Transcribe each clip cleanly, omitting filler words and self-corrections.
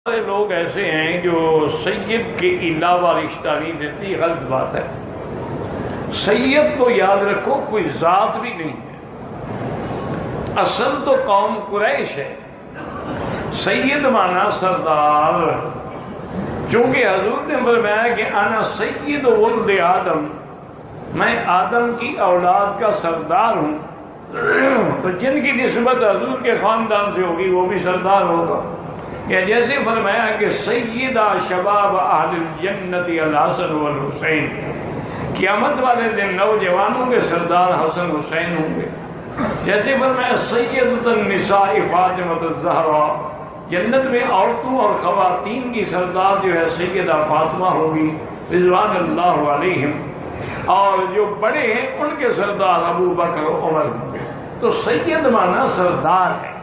سارے لوگ ایسے ہیں جو سید کے علاوہ رشتہ نہیں دیتے، غلط بات ہے۔ سید تو یاد رکھو کوئی ذات بھی نہیں ہے، اصل تو قوم قریش ہے۔ سید مانا سردار، چونکہ حضور نے فرمایا کہ انا سید ولد آدم، میں آدم کی اولاد کا سردار ہوں، تو جن کی نسبت حضور کے خاندان سے ہوگی وہ بھی سردار ہوگا۔ یا جیسے فرمایا کہ سیدہ شباب اہل الجنت الحسن والحسین، قیامت والے دن نوجوانوں کے سردار حسن حسین ہوں گے۔ جیسے فرمایا سیدۃ النساء فاطمۃ الزہرا، جنت میں عورتوں اور خواتین کی سردار جو ہے سیدہ فاطمہ ہوگی رضوان اللہ علیہم، اور جو بڑے ہیں ان کے سردار ابو بکر و عمر ہوں گے۔ تو سید مانا سردار ہے۔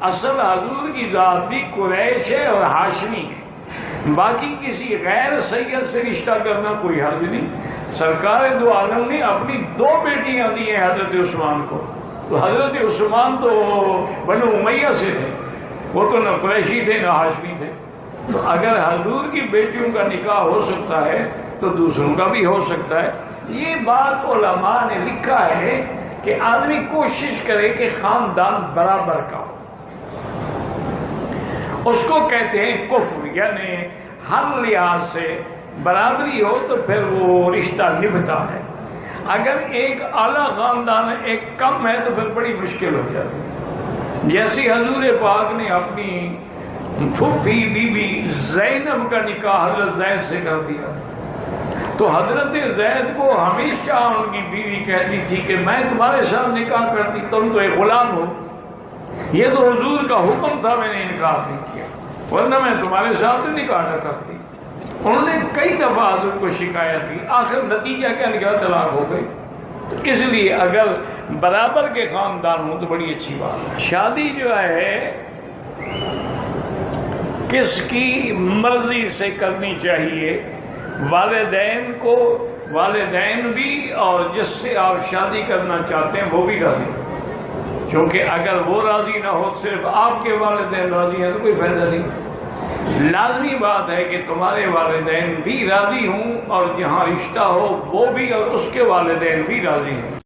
اصل حضور کی ذات بھی قریش ہے اور ہاشمی ہے، باقی کسی غیر سید سے رشتہ کرنا کوئی حرج نہیں۔ سرکار دو عالم نے اپنی 2 بیٹیاں دی ہیں حضرت عثمان کو، تو حضرت عثمان تو بنو امیہ سے تھے، وہ تو نہ قریشی تھے نہ ہاشمی تھے۔ تو اگر حضور کی بیٹیوں کا نکاح ہو سکتا ہے تو دوسروں کا بھی ہو سکتا ہے۔ یہ بات علماء نے لکھا ہے کہ آدمی کوشش کرے کہ خاندان برابر کا ہو، اس کو کہتے ہیں کفر، یعنی ہر لحاظ سے برابری ہو تو پھر وہ رشتہ نبھتا ہے۔ اگر ایک اعلیٰ خاندان ہے ایک کم ہے تو پھر بڑی مشکل ہو جاتی ہے۔ جیسے حضور پاک نے اپنی پھوپھی بی بی زینب کا نکاح حضرت زید سے کر دیا، تو حضرت زید کو ہمیشہ ان کی بیوی کہتی تھی کہ میں تمہارے ساتھ نکاح کرتی، تم تو ایک غلام ہو، یہ تو حضور کا حکم تھا، میں نے انکار نہیں کیا، ورنہ میں تمہارے ساتھ نکاح نہ کرتی۔ انہوں نے کئی دفعہ حضور کو شکایت کی، آخر نتیجہ کیا نکلا؟ طلاق ہو گئی۔ تو اس لیے اگر برابر کے خاندان ہوں تو بڑی اچھی بات ہے۔ شادی جو ہے کس کی مرضی سے کرنی چاہیے؟ والدین کو، والدین بھی، اور جس سے آپ شادی کرنا چاہتے ہیں وہ بھی راضی، کیونکہ اگر وہ راضی نہ ہو، صرف آپ کے والدین راضی ہیں تو کوئی فائدہ نہیں۔ لازمی بات ہے کہ تمہارے والدین بھی راضی ہوں، اور جہاں رشتہ ہو وہ بھی اور اس کے والدین بھی راضی ہوں۔